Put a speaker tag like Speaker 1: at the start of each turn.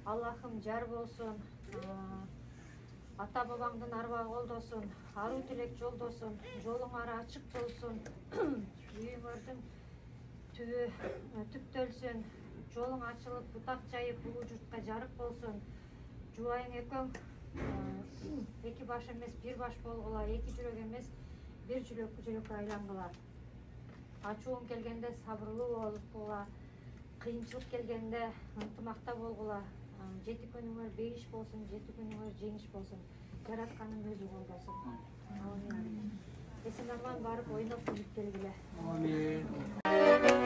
Speaker 1: Аллахым жар болсын, ата бабаңдын арбагы колдосун, аруу тилек жолдосун, жолуңар ачык болсун, үйүңөрдүн түбү түптөлсүн, жолуң ачылып, бутак жайып, улуу журтка жарык болсун. Жубайың экөөң эки баш эмес, бир баш болгула, эки жүрөк эмес, бир жүрөккө айлангыла. Ачууң келгенде сабырлуу болуп, кыйынчылык келгенде ынтымакта болгула. 7 күнүңөр бейиш болсун, 7 күнүңөр жеңиш болсун. Жаратканын өзү колдосун. Амин. Эсен аман барып ойноп келгиле.
Speaker 2: Амин.